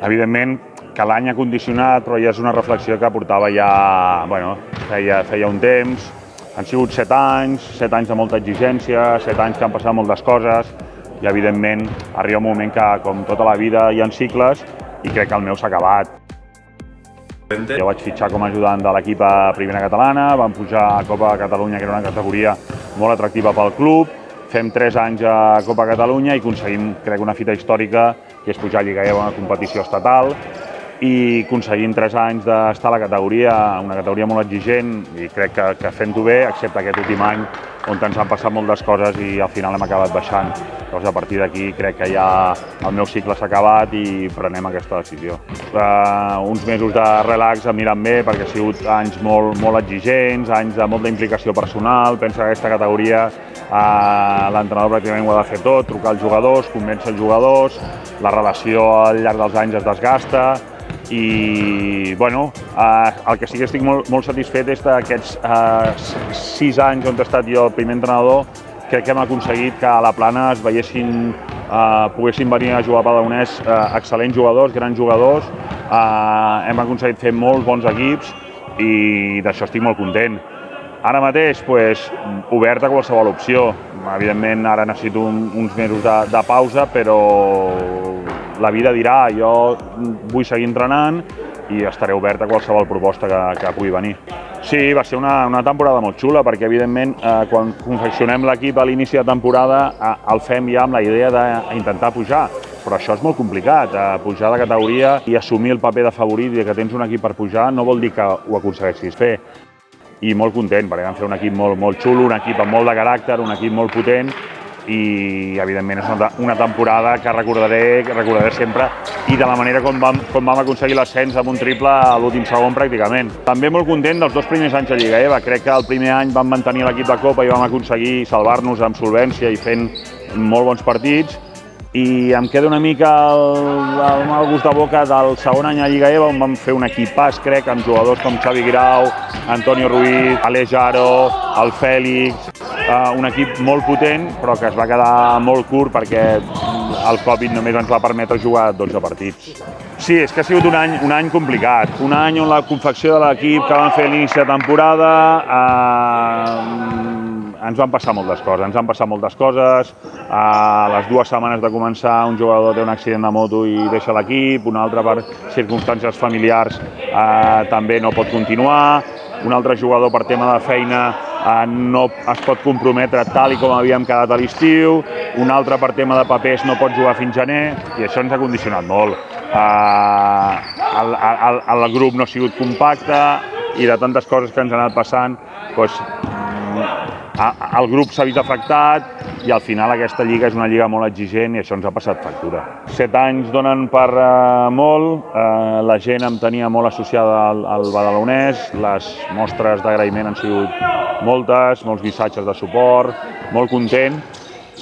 Evidentment que l'any ha condicionat, però ja és una reflexió que portava ja, feia un temps. Han sigut 7 anys de molta exigència, 7 anys que han passat moltes coses i evidentment arriba un moment que, com tota la vida, hi ha cicles i crec que el meu s'ha acabat. Jo vaig fitxar com a ajudant de l'equip a Primera Catalana, vam pujar a Copa Catalunya, que era una categoria molt atractiva pel club, fem 3 anys a Copa Catalunya i aconseguim, crec, una fita històrica, que és pujar a Lliga EVA, una competició estatal, i aconseguim 3 anys d'estar a la categoria, una categoria molt exigent, i crec que fent-ho bé, excepte aquest últim any, on ens han passat moltes coses i al final hem acabat baixant. Llavors, a partir d'aquí, crec que ja el meu cicle s'ha acabat i prenem aquesta decisió. Uns mesos de relax em aniran bé perquè han sigut anys molt exigents, anys de molta implicació personal. Penso que aquesta categoria l'entrenador pràcticament ho ha de fer tot, trucar als jugadors, convèncer els jugadors, la relació al llarg dels anys es desgasta i el que sí que estic molt satisfet és d'aquests 6 anys on he estat jo el primer entrenador. Crec que hem aconseguit que a la Plana es veiessin, poguessin venir a jugar a Badalonès excel·lents jugadors, grans jugadors. Hem aconseguit fer molts bons equips i d'això estic molt content. Ara mateix, obert a qualsevol opció. Evidentment, ara necessito uns mesos de pausa, però la vida dirà. Jo vull seguir entrenant i estaré obert a qualsevol proposta que pugui venir. Sí, va ser una temporada molt xula, perquè evidentment quan confeccionem l'equip a l'inici de temporada el fem ja amb la idea d'intentar pujar, però això és molt complicat, pujar de categoria i assumir el paper de favorit i que tens un equip per pujar no vol dir que ho aconsegueixis fer. I molt content, perquè vam fer un equip molt xulo, un equip amb molt de caràcter, un equip molt potent i evidentment és una temporada que recordaré sempre i de la manera com vam aconseguir l'ascens amb un triple a l'últim segon pràcticament. També molt content dels 2 primers anys a Lliga EVA. Crec que el primer any vam mantenir l'equip de Copa i vam aconseguir salvar-nos amb solvència i fent molt bons partits. I em queda una mica el gust de boca del segon any a Lliga EVA, on vam fer un equipàs, crec, amb jugadors com Xavi Grau, Antonio Ruiz, Aleix Aro, el Fèlix, un equip molt potent, però que es va quedar molt curt perquè el Covid només ens va permetre jugar 12 partits. Sí, és que ha sigut un any complicat, un any on la confecció de l'equip que vam fer a l'inici de temporada ens van passar moltes coses. A les 2 setmanes de començar, un jugador té un accident de moto i deixa l'equip, un altre per circumstàncies familiars també no pot continuar, un altre jugador per tema de feina no es pot comprometre tal com havíem quedat a l'estiu, un altre per tema de papers no pot jugar fins gener i això ens ha condicionat molt. El grup no ha sigut compacte i de tantes coses que ens han anat passant, el grup s'ha vist afectat i al final aquesta lliga és una lliga molt exigent i això ens ha passat factura. 7 anys donen per molt, la gent em tenia molt associada al Badalonès, les mostres d'agraïment han sigut molts missatges de suport, molt content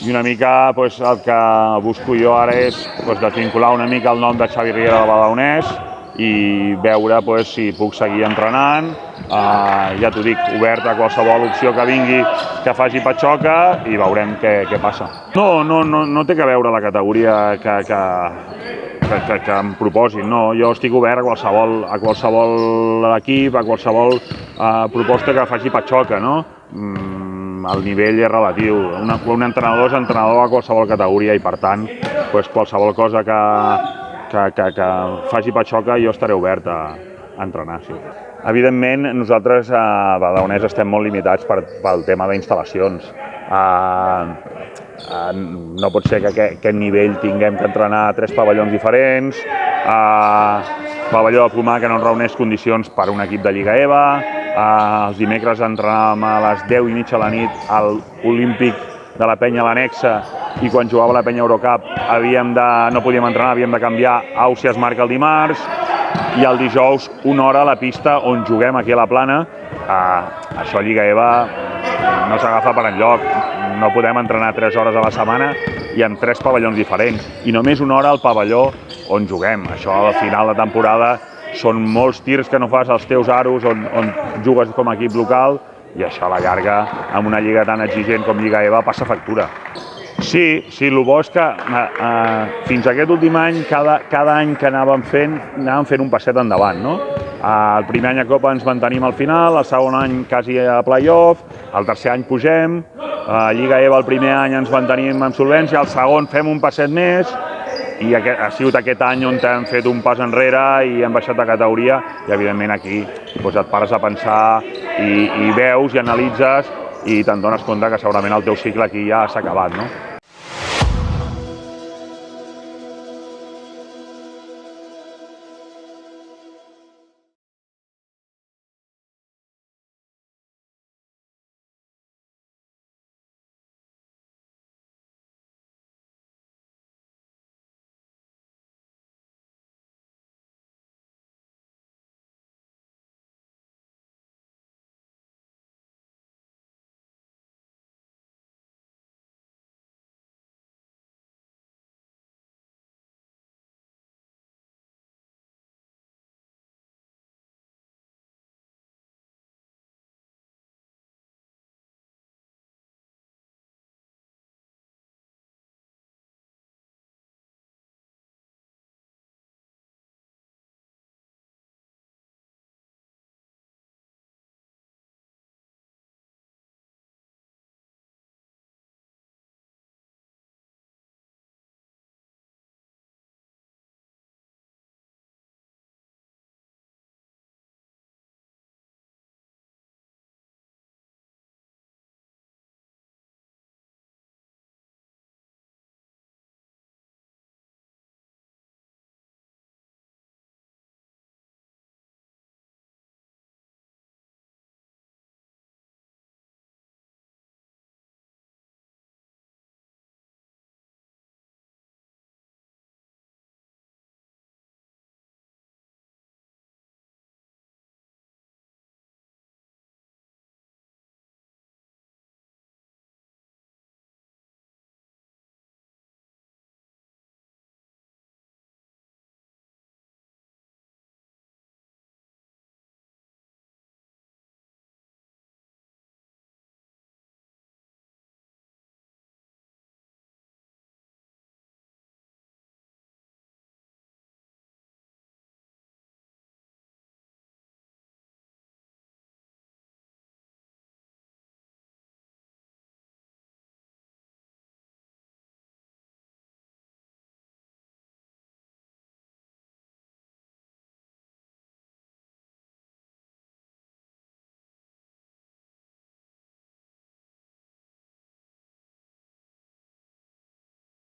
i una mica el que busco jo ara és desvincular una mica el nom de Xavi Riera del Badalonès i veure si puc seguir entrenant. Ja t'ho dic, obert a qualsevol opció que vingui que faci patxoca i veurem què passa. No té que veure la categoria que em proposin, no. Jo estic obert a qualsevol equip, a qualsevol proposta que faci patxoca, no? El nivell és relatiu. Un entrenador és entrenador a qualsevol categoria i, per tant, qualsevol cosa que faci patxoca jo estaré obert a entrenar. Sí. Evidentment, nosaltres a Badalonès estem molt limitats pel tema d'instal·lacions. No pot ser que a aquest nivell tinguem que entrenar a 3 pavellons diferents, pavelló de Pomar que no reuneix condicions per a un equip de Lliga EVA, els dimecres entrenàvem a les 10:30 de la nit al Olímpic de la penya a l'Anexa i quan jugava la penya Eurocup no podíem entrenar, havíem de canviar Àusias marca el dimarts i el dijous 1 hora a la pista on juguem aquí a la Plana. Això a Lliga EVA no s'agafa per enlloc, no podem entrenar 3 hores a la setmana i en 3 pavellons diferents i només 1 hora al pavelló on juguem. Això al final de temporada són molts tirs que no fas als teus aros on jugues com a equip local i això a la llarga, amb una lliga tan exigent com Lliga EVA, passa factura. Sí, el bo és que fins aquest últim any, cada any que anàvem fent un passet endavant, no? El primer any a Copa ens mantenim al final, el segon any quasi a playoff, el tercer any pugem, a Lliga EVA el primer any ens mantenim amb solvència, el segon fem un passet més, i ha sigut aquest any on hem fet un pas enrere i hem baixat de categoria, i evidentment aquí doncs et pares a pensar i veus i analitzes i te'n dones compte que segurament el teu cicle aquí ja s'ha acabat, no?